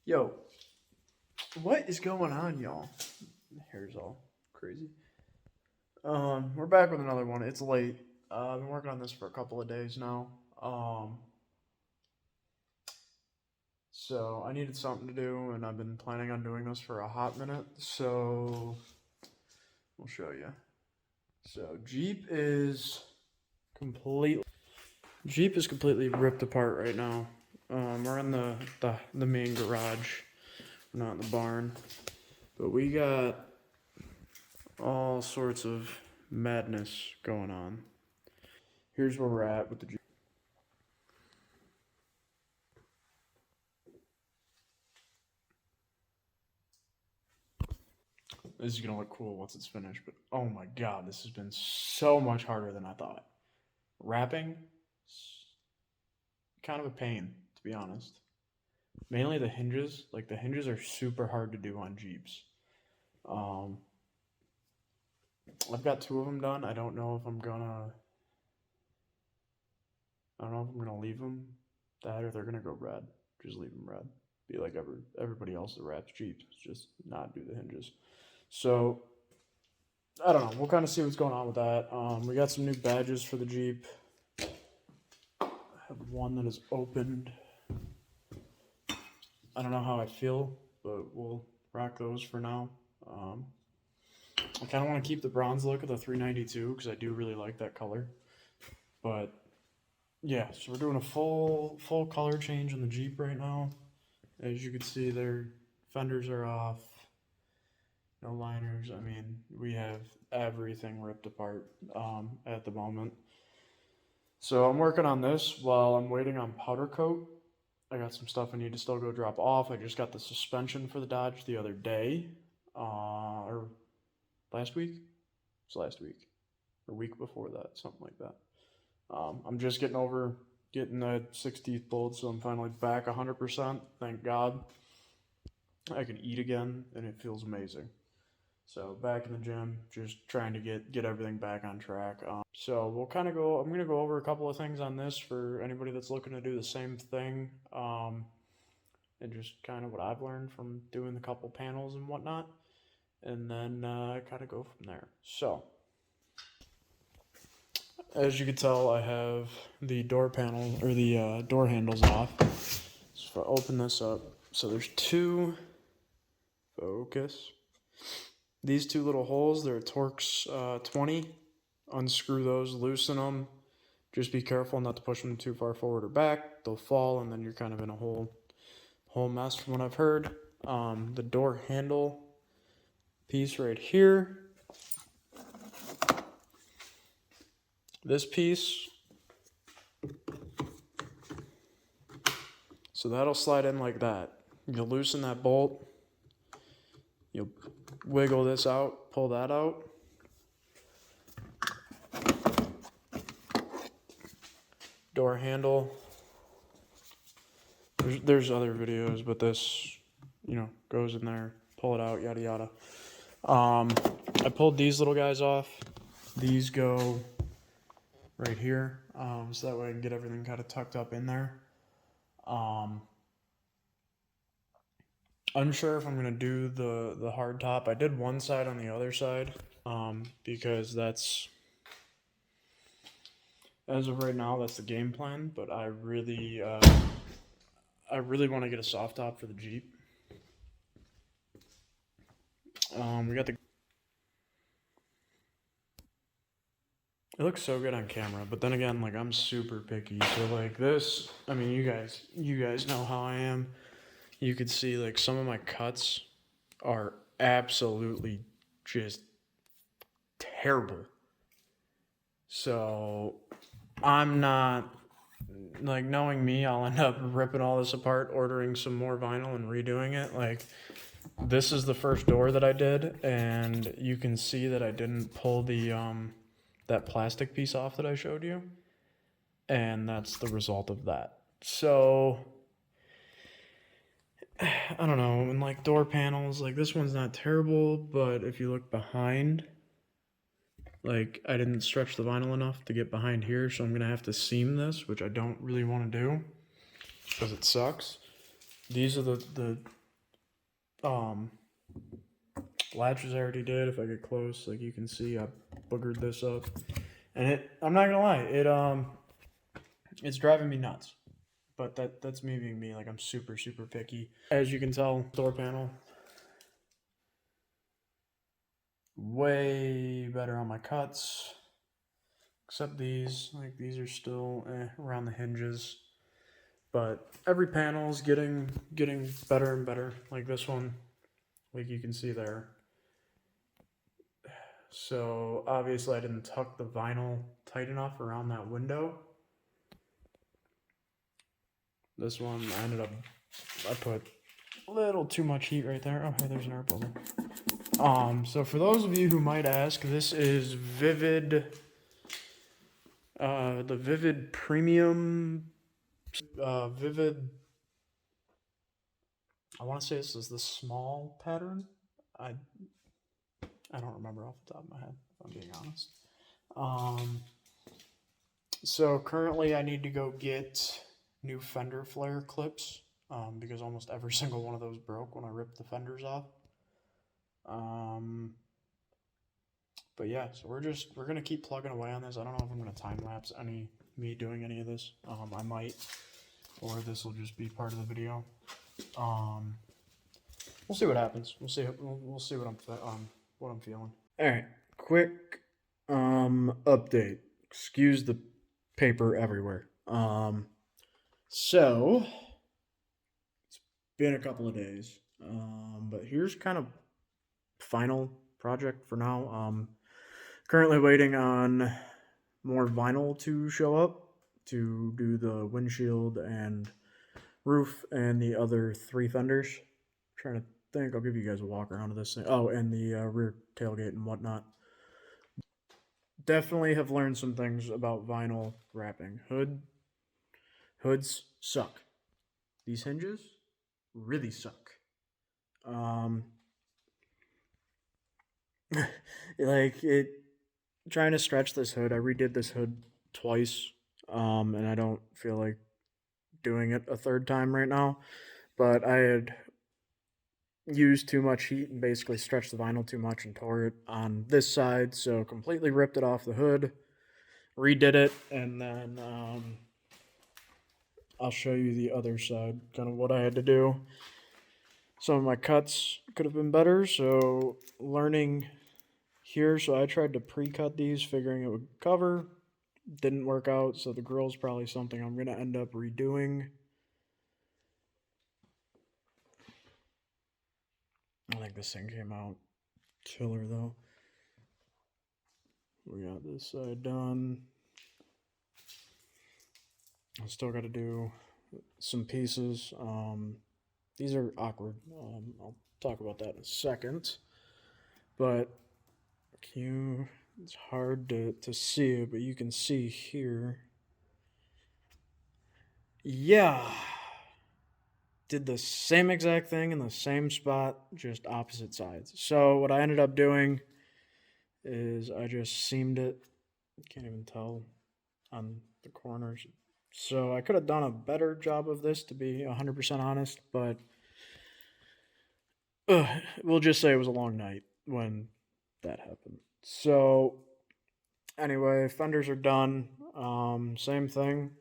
Yo, what is going on, y'all? Hair's all crazy. We're back with another one. It's late. I've been working on this for a couple of days now. So I needed something to do, and I've been planning on doing this for a hot minute. So we'll show you. So Jeep is completely ripped apart right now. We're in the main garage. We're not in the barn, but we got all sorts of madness going on. Here's where we're at with the Jeep. This is gonna look cool once it's finished, but oh my god, this has been so much harder than I thought. Wrapping, kind of a pain, to be honest. Mainly the hinges. Like, the hinges are super hard to do on Jeeps. I've got 2 of them done. I don't know if I'm gonna leave them that or they're gonna go red. Just leave them red. Be like everybody else that wraps Jeeps. Just not do the hinges. So I don't know. We'll kind of see what's going on with that. We got some new badges for the Jeep. I have one that is opened. I don't know how I feel, but we'll rock those for now. I kind of want to keep the bronze look of the 392 because I do really like that color. But yeah, so we're doing a full color change on the Jeep right now. As you can see, their fenders are off. No liners. I mean, we have everything ripped apart at the moment. So I'm working on this while I'm waiting on powder coat. I got some stuff I need to still go drop off. I just got the suspension for the Dodge the other day, or last week. It's last week, or week before that, something like that. I'm just getting the 60th bolt, so I'm finally back 100%. Thank God. I can eat again, and it feels amazing. So back in the gym, just trying to get everything back on track. So we'll kind of I'm going to go over a couple of things on this for anybody that's looking to do the same thing. And just kind of what I've learned from doing the couple panels and whatnot. And then kind of go from there. So as you can tell, I have the door panel or the door handles off. So if I open this up, so there's 2 focus. These 2 little holes, they're Torx 20. Unscrew those, loosen them. Just be careful not to push them too far forward or back. They'll fall, and then you're kind of in a whole mess from what I've heard. The door handle piece right here. This piece. So that'll slide in like that. You'll loosen that bolt. You'll wiggle this out, pull that out. Door handle. There's other videos, but this, goes in there. Pull it out, yada yada. I pulled these little guys off. These go right here, so that way I can get everything kind of tucked up in there. Unsure if I'm gonna do the hard top. I did one side on the other side, because that's, as of right now, that's the game plan. But I really want to get a soft top for the Jeep. We got the. It looks so good on camera, but then again, like, I'm super picky. So like this, I mean, you guys know how I am. You could see, like, some of my cuts are absolutely just terrible. So I'm not, like, knowing me, I'll end up ripping all this apart, ordering some more vinyl and redoing it. Like, this is the first door that I did, and you can see that I didn't pull the that plastic piece off that I showed you, and that's the result of that. So I don't know, and like door panels, like, this one's not terrible, but if you look behind, like, I didn't stretch the vinyl enough to get behind here, so I'm gonna have to seam this, which I don't really want to do because it sucks. These are the Latches I already did. If I get close, like you can see, I boogered this up, and I'm not gonna lie, it's driving me nuts. But that's me being me. Like I'm super picky. As you can tell, door panel way better on my cuts. Except these, like these are still around the hinges. But every panel is getting better and better. Like this one, like you can see there. So obviously I didn't tuck the vinyl tight enough around that window. This one I put a little too much heat right there. Oh, hey, there's an air bubble. So for those of you who might ask, this is Vivid, the Vivid Premium, Vivid, I want to say this is the small pattern. I don't remember off the top of my head, if I'm being honest. So currently I need to go get new fender flare clips, because almost every single one of those broke when I ripped the fenders off. But yeah, so we're gonna keep plugging away on this. I don't know if I'm gonna time lapse me doing any of this. I might, or this will just be part of the video. We'll see what happens. We'll see what I'm feeling. All right, quick update. Excuse the paper everywhere. So it's been a couple of days. But here's kind of final project for now. Currently waiting on more vinyl to show up to do the windshield and roof and the other 3 fenders. I'm trying to think. I'll give you guys a walk around of this thing. Oh, and the rear tailgate and whatnot. Definitely have learned some things about vinyl wrapping. Hoods suck. These hinges really suck. Like it, trying to stretch this hood. I redid this hood twice, and I don't feel like doing it a third time right now. But I had used too much heat and basically stretched the vinyl too much and tore it on this side, so completely ripped it off the hood, redid it, and then I'll show you the other side, kind of what I had to do. Some of my cuts could have been better, so learning here. So I tried to pre-cut these, figuring it would cover. Didn't work out, so the grill's probably something I'm going to end up redoing. I think this thing came out killer, though. We got this side done. I still got to do some pieces. These are awkward. I'll talk about that in a second. But it's hard to see it, but you can see here. Yeah. Did the same exact thing in the same spot, just opposite sides. So what I ended up doing is I just seamed it. Can't even tell on the corners. So I could have done a better job of this, to be 100% honest, but we'll just say it was a long night when that happened. So anyway, fenders are done. Same thing.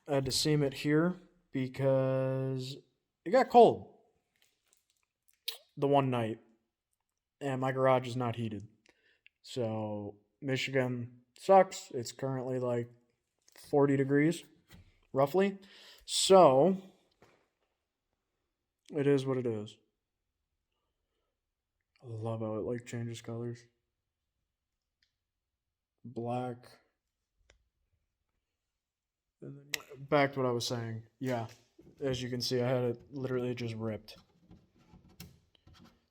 I had to seam it here because it got cold the one night, and my garage is not heated. So Michigan sucks. It's currently like 40 degrees, roughly. So it is what it is. I love how it like changes colors. Black. And then back to what I was saying. Yeah, as you can see, I had it literally just ripped.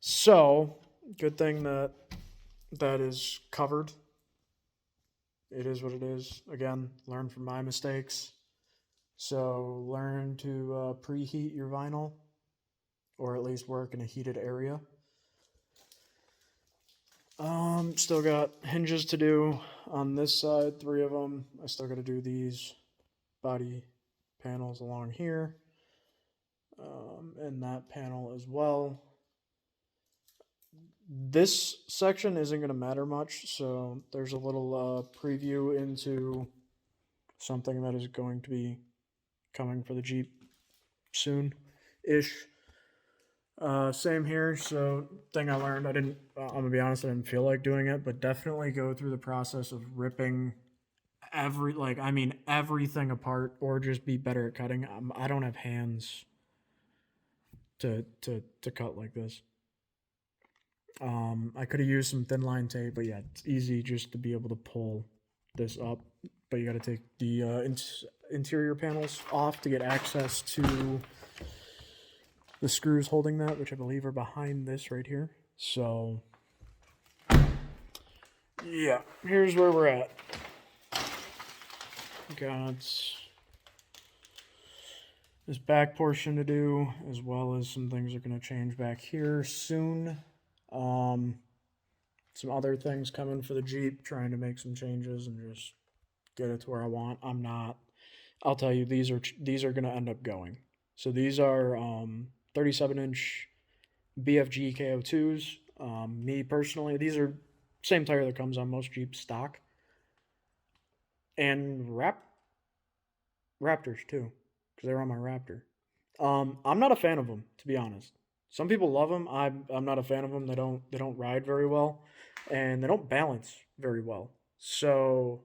So good thing that is covered. It is what it is. Again, learn from my mistakes. So learn to preheat your vinyl, or at least work in a heated area. Still got hinges to do on this side, 3 of them. I still got to do these body panels along here. and that panel as well. This section isn't going to matter much, so there's a little preview into something that is going to be coming for the Jeep soon-ish. Same here. So, thing I learned, I'm gonna be honest, I didn't feel like doing it, but definitely go through the process of ripping everything apart, or just be better at cutting. I don't have hands to cut like this. I could have used some thin line tape, but yeah, it's easy just to be able to pull this up. But you got to take the interior panels off to get access to the screws holding that, which I believe are behind this right here. So, yeah, here's where we're at. Got this back portion to do, as well as some things are going to change back here soon. Some other things coming for the Jeep, trying to make some changes and just get it to where I want. I'll tell you, these are going to end up going. So these are 37-inch BFG KO2s. Me personally, these are same tire that comes on most Jeep stock. And Raptors too, because they were on my Raptor. I'm not a fan of them, to be honest. Some people love them. I'm not a fan of them. They don't ride very well, and they don't balance very well. So,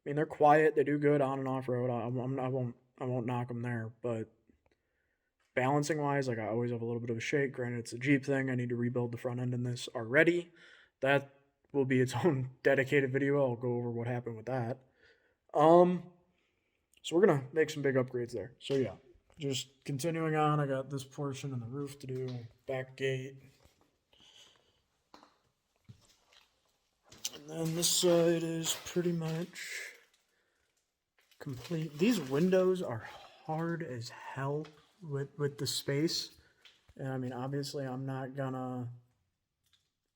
I mean, they're quiet. They do good on and off road. I won't knock them there. But balancing wise, like, I always have a little bit of a shake. Granted, it's a Jeep thing. I need to rebuild the front end in this already. That will be its own dedicated video. I'll go over what happened with that. So we're gonna make some big upgrades there. So yeah, just continuing on. I got this portion and the roof to do, back gate, and then this side is pretty much complete. These windows are hard as hell with the space, and I mean, obviously I'm not gonna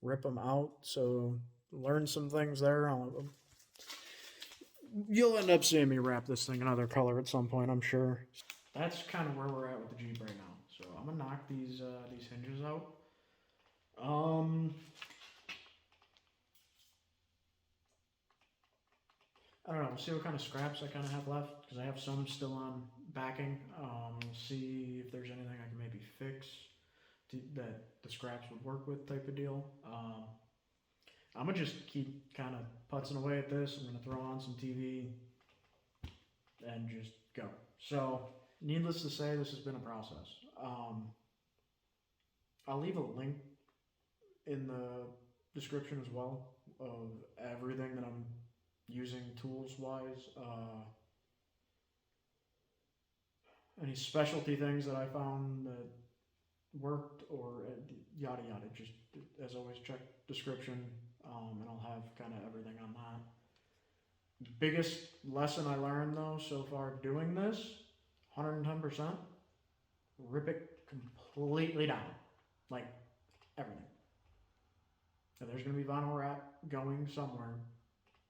rip them out, so learn some things there. You'll end up seeing me wrap this thing another color at some point, I'm sure. That's kind of where we're at with the Jeep right now. So I'm gonna knock these hinges out. I don't know. We'll see what kind of scraps I kind of have left, because I have some still on backing. We'll see if there's anything I can maybe fix that the scraps would work with, type of deal. I'm gonna just keep kind of putzing away at this. I'm gonna throw on some TV and just go. So, needless to say, this has been a process. I'll leave a link in the description as well of everything that I'm using tools wise. Any specialty things that I found that worked, or yada yada. Just as always, check description, and I'll have kind of everything on that. Biggest lesson I learned though so far doing this, 110%, rip it completely down, like everything. If there's gonna be vinyl wrap going somewhere,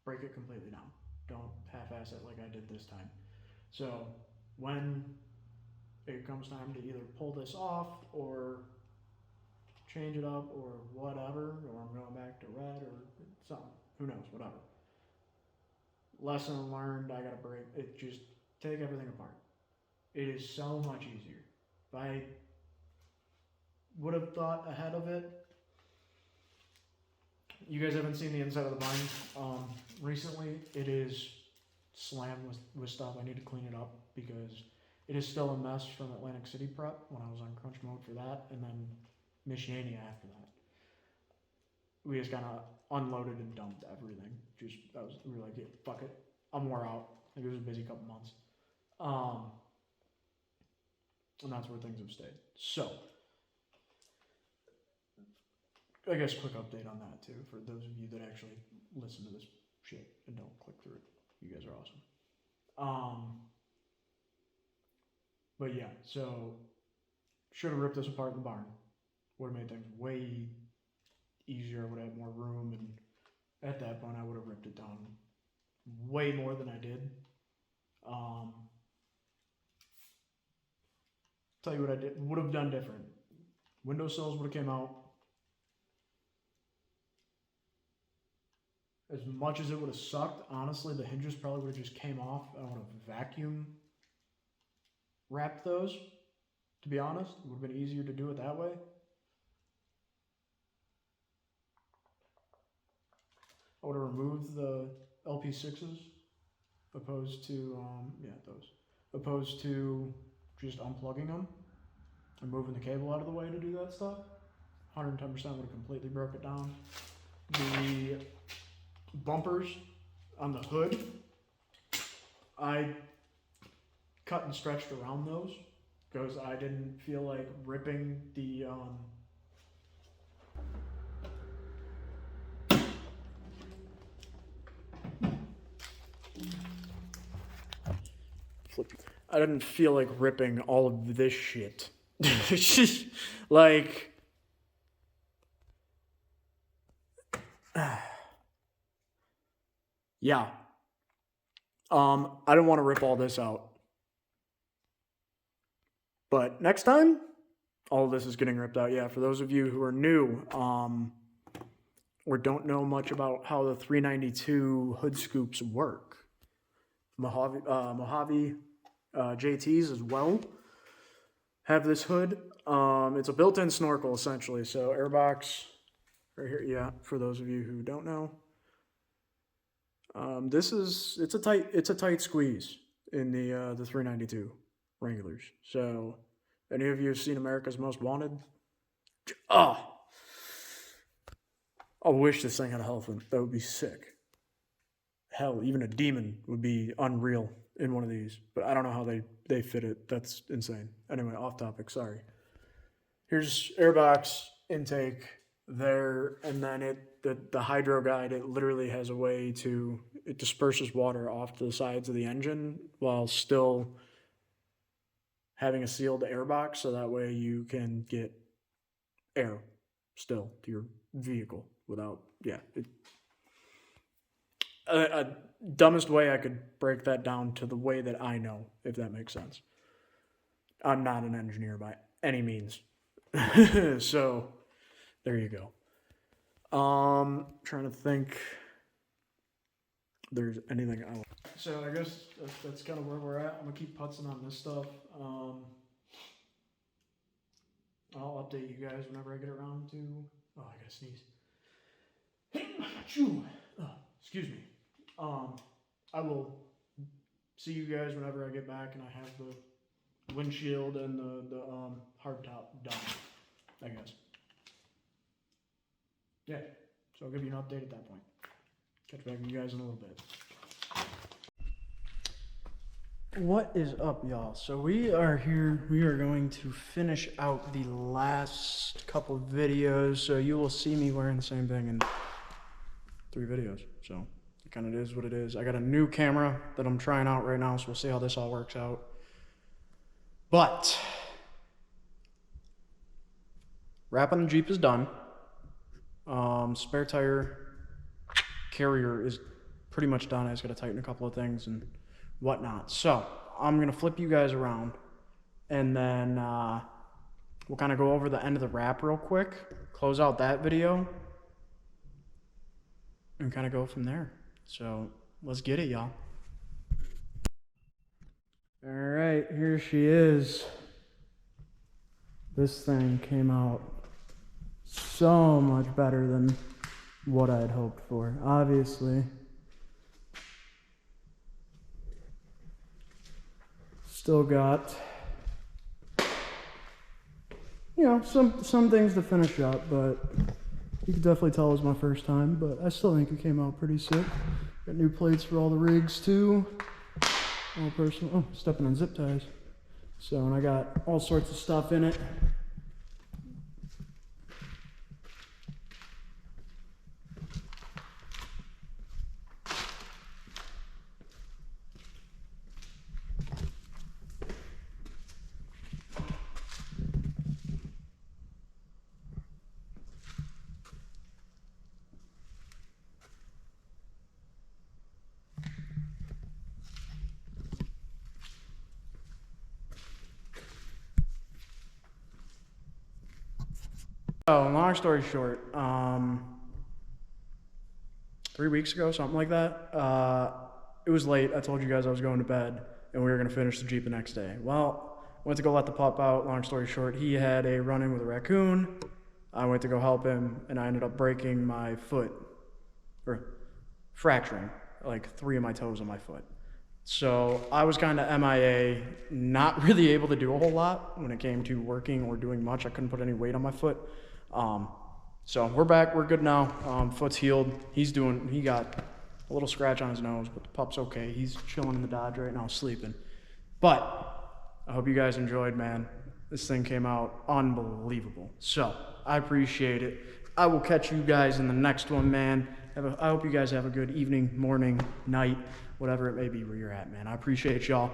break it completely down. Don't half-ass it like I did this time. So when it comes time to either pull this off or change it up or whatever, or I'm going back to red or something, who knows, whatever. Lesson learned, I gotta break it, just take everything apart. It is so much easier. If I would have thought ahead of it, you guys haven't seen the inside of the barn recently. It is slammed with stuff. I need to clean it up because it is still a mess from Atlantic City prep when I was on crunch mode for that, and then Michiana after that. We just kind of unloaded and dumped everything. We were like, yeah, fuck it, I'm wore out. Like, it was a busy couple months, and that's where things have stayed. So, I guess quick update on that too for those of you that actually listen to this shit and don't click through it. You guys are awesome. But yeah, so should have ripped this apart in the barn. Would have made things way easier. I would have more room, and at that point, I would have ripped it down way more than I did. Tell you what I would have done different. Windowsills would have came out. As much as it would have sucked, honestly, the hinges probably would have just came off. I would have vacuum wrapped those, to be honest. It would have been easier to do it that way. I would have removed the LP6s opposed to, opposed to just unplugging them and moving the cable out of the way to do that stuff. 110% would have completely broke it down. The bumpers on the hood, I cut and stretched around those because I didn't feel like ripping the I didn't feel like ripping all of this shit. Like, yeah. I don't want to rip all this out. But next time, all of this is getting ripped out. Yeah, for those of you who are new, or don't know much about how the 392 hood scoops work, Mojave JTs as well have this hood. It's a built-in snorkel essentially. So airbox right here. Yeah, for those of you who don't know, it's a tight squeeze in the 392 Wranglers. So any of you have seen America's Most Wanted? I wish this thing had a elephant. That would be sick. Hell, even a demon would be unreal in one of these. But I don't know how they fit it. That's insane. Anyway, off topic. Sorry. Here's airbox intake there, and then the hydro guide. It literally has a way to it disperses water off to the sides of the engine while still having a sealed airbox, so that way you can get air still to your vehicle without, dumbest way I could break that down to the way that I know, if that makes sense. I'm not an engineer by any means. So, there you go. Trying to think if there's anything else. So I guess that's kind of where we're at. I'm gonna keep putzing on this stuff. I'll update you guys whenever I get around to. Oh, I gotta sneeze. Excuse me. I will see you guys whenever I get back and I have the windshield and the hard top done, I guess. Yeah. So I'll give you an update at that point. Catch back with you guys in a little bit. What is up, y'all? So we are here. We are going to finish out the last couple videos. So you will see me wearing the same thing in 3 videos. So it kind of is what it is. I got a new camera that I'm trying out right now, so we'll see how this all works out. But wrap on the Jeep is done. Spare tire carrier is pretty much done. I just got to tighten a couple of things and whatnot. So I'm gonna flip you guys around, and then we'll kind of go over the end of the wrap real quick, close out that video, and kind of go from there. So let's get it, y'all. All right, here she is. This thing came out so much better than what I had hoped for, obviously. Still got, some things to finish up, but you can definitely tell it was my first time, but I still think it came out pretty sick. Got new plates for all the rigs too. All personal, stepping on zip ties. So, and I got all sorts of stuff in it. So, long story short, 3 weeks ago, something like that, it was late. I told you guys I was going to bed, and we were going to finish the Jeep the next day. Well, went to go let the pup out. Long story short, he had a run-in with a raccoon. I went to go help him, and I ended up breaking my foot, or fracturing, like 3 of my toes on my foot. So I was kind of MIA, not really able to do a whole lot when it came to working or doing much. I couldn't put any weight on my foot. So we're back, we're good now. Foot's healed. He got a little scratch on his nose, but the pup's okay. He's chilling in the Dodge right now, sleeping. But I hope you guys enjoyed, man. This thing came out unbelievable. So I appreciate it. I will catch you guys in the next one, man. I hope you guys have a good evening, morning, night, whatever it may be where you're at, man. I appreciate y'all.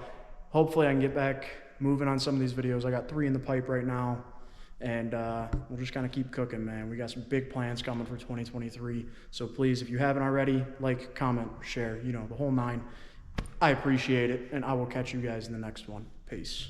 Hopefully I can get back moving on some of these videos. I got 3 in the pipe right now, and we'll just kind of keep cooking, man. We got some big plans coming for 2023. So please, if you haven't already, like, comment, share, the whole 9. I appreciate it, and I will catch you guys in the next one. Peace.